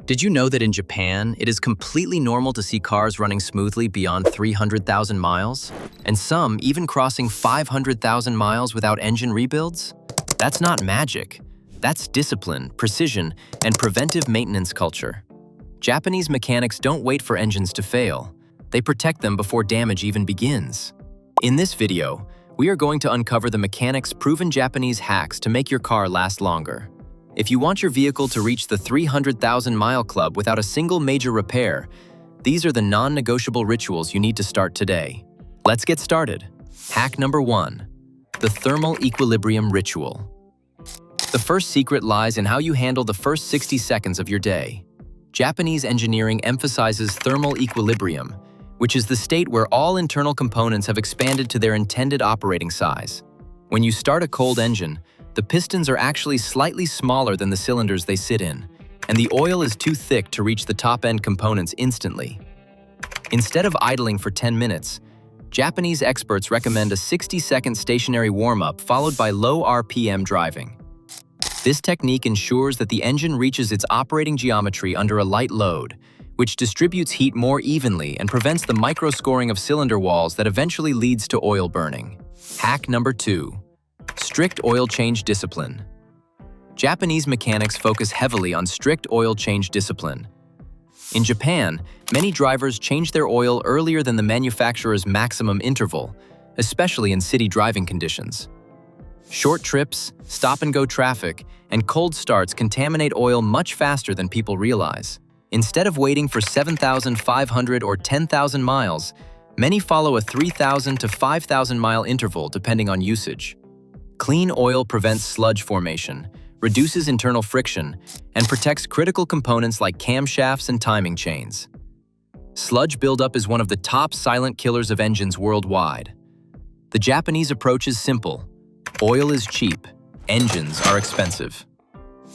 Did you know that in Japan, it is completely normal to see cars running smoothly beyond 300,000 miles? And some even crossing 500,000 miles without engine rebuilds? That's not magic. That's discipline, precision, and preventive maintenance culture. Japanese mechanics don't wait for engines to fail. They protect them before damage even begins. In this video, we are going to uncover the mechanics' proven Japanese hacks to make your car last longer. If you want your vehicle to reach the 300,000-mile club without a single major repair, these are the non-negotiable rituals you need to start today. Let's get started. Hack number 1. The thermal equilibrium ritual. The first secret lies in how you handle the first 60 seconds of your day. Japanese engineering emphasizes thermal equilibrium, which is the state where all internal components have expanded to their intended operating size. When you start a cold engine, the pistons are actually slightly smaller than the cylinders they sit in, and the oil is too thick to reach the top-end components instantly. Instead of idling for 10 minutes, Japanese experts recommend a 60-second stationary warm-up followed by low RPM driving. This technique ensures that the engine reaches its operating geometry under a light load, which distributes heat more evenly and prevents the micro-scoring of cylinder walls that eventually leads to oil burning. Hack number 2. Strict oil change discipline. Japanese mechanics focus heavily on strict oil change discipline. In Japan, many drivers change their oil earlier than the manufacturer's maximum interval, especially in city driving conditions. Short trips, stop-and-go traffic, and cold starts contaminate oil much faster than people realize. Instead of waiting for 7,500 or 10,000 miles, many follow a 3,000 to 5,000 mile interval depending on usage. Clean oil prevents sludge formation, reduces internal friction, and protects critical components like camshafts and timing chains. Sludge buildup is one of the top silent killers of engines worldwide. The Japanese approach is simple. Oil is cheap, engines are expensive.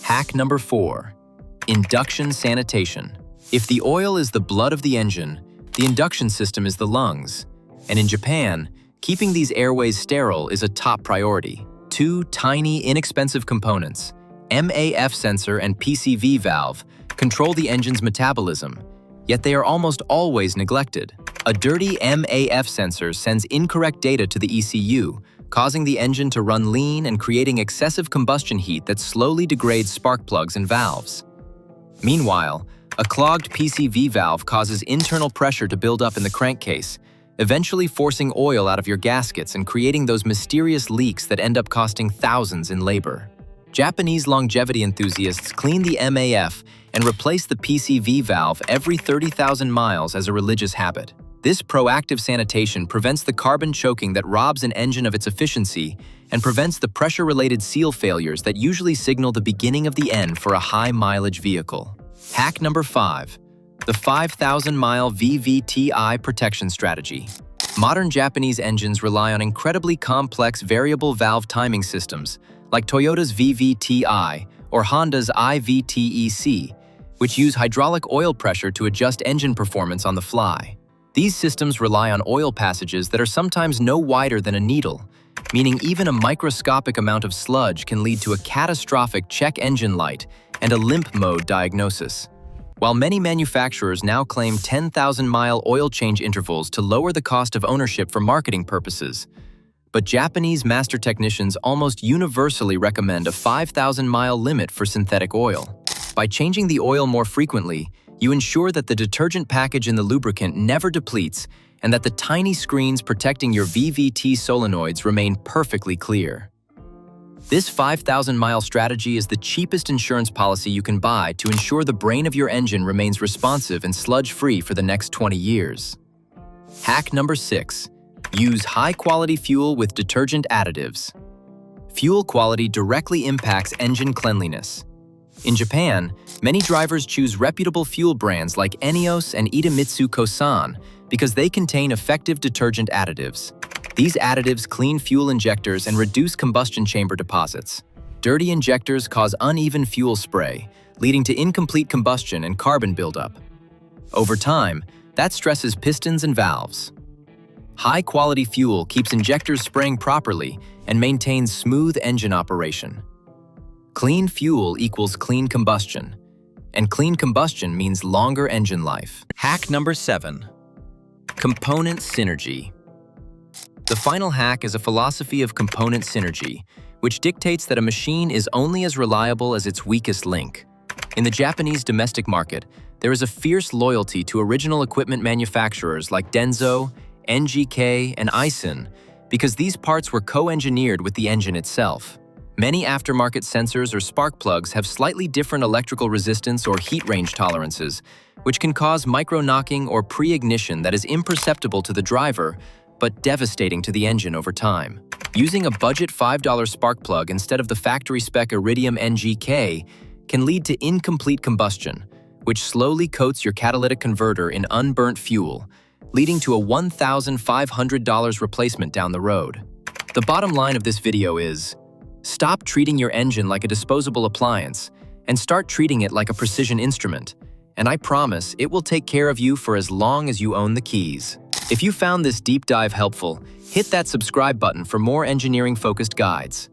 Hack number 4. Induction sanitation. If the oil is the blood of the engine, the induction system is the lungs. And in Japan, keeping these airways sterile is a top priority. 2 tiny, inexpensive components, MAF sensor and PCV valve, control the engine's metabolism, yet they are almost always neglected. A dirty MAF sensor sends incorrect data to the ECU, causing the engine to run lean and creating excessive combustion heat that slowly degrades spark plugs and valves. Meanwhile, a clogged PCV valve causes internal pressure to build up in the crankcase, eventually forcing oil out of your gaskets and creating those mysterious leaks that end up costing thousands in labor. Japanese longevity enthusiasts clean the MAF and replace the PCV valve every 30,000 miles as a religious habit. This proactive sanitation prevents the carbon choking that robs an engine of its efficiency and prevents the pressure-related seal failures that usually signal the beginning of the end for a high-mileage vehicle. Hack number 5. The 5,000-mile VVTi protection strategy. Modern Japanese engines rely on incredibly complex variable valve timing systems, like Toyota's VVTi or Honda's IVTEC, which use hydraulic oil pressure to adjust engine performance on the fly. These systems rely on oil passages that are sometimes no wider than a needle, meaning even a microscopic amount of sludge can lead to a catastrophic check engine light and a limp mode diagnosis. While many manufacturers now claim 10,000-mile oil change intervals to lower the cost of ownership for marketing purposes, but Japanese master technicians almost universally recommend a 5,000-mile limit for synthetic oil. By changing the oil more frequently, you ensure that the detergent package in the lubricant never depletes and that the tiny screens protecting your VVT solenoids remain perfectly clear. This 5,000-mile strategy is the cheapest insurance policy you can buy to ensure the brain of your engine remains responsive and sludge-free for the next 20 years. Hack number 6. Use high-quality fuel with detergent additives. Fuel quality directly impacts engine cleanliness. In Japan, many drivers choose reputable fuel brands like Enios and Idemitsu Kosan because they contain effective detergent additives. These additives clean fuel injectors and reduce combustion chamber deposits. Dirty injectors cause uneven fuel spray, leading to incomplete combustion and carbon buildup. Over time, that stresses pistons and valves. High-quality fuel keeps injectors spraying properly and maintains smooth engine operation. Clean fuel equals clean combustion. And clean combustion means longer engine life. Hack number 7. Component synergy. The final hack is a philosophy of component synergy, which dictates that a machine is only as reliable as its weakest link. In the Japanese domestic market, there is a fierce loyalty to original equipment manufacturers like Denso, NGK, and Aisin, because these parts were co-engineered with the engine itself. Many aftermarket sensors or spark plugs have slightly different electrical resistance or heat range tolerances, which can cause micro-knocking or pre-ignition that is imperceptible to the driver, but devastating to the engine over time. Using a budget $5 spark plug instead of the factory-spec Iridium NGK can lead to incomplete combustion, which slowly coats your catalytic converter in unburnt fuel, leading to a $1,500 replacement down the road. The bottom line of this video is, stop treating your engine like a disposable appliance and start treating it like a precision instrument, and I promise it will take care of you for as long as you own the keys. If you found this deep dive helpful, hit that subscribe button for more engineering-focused guides.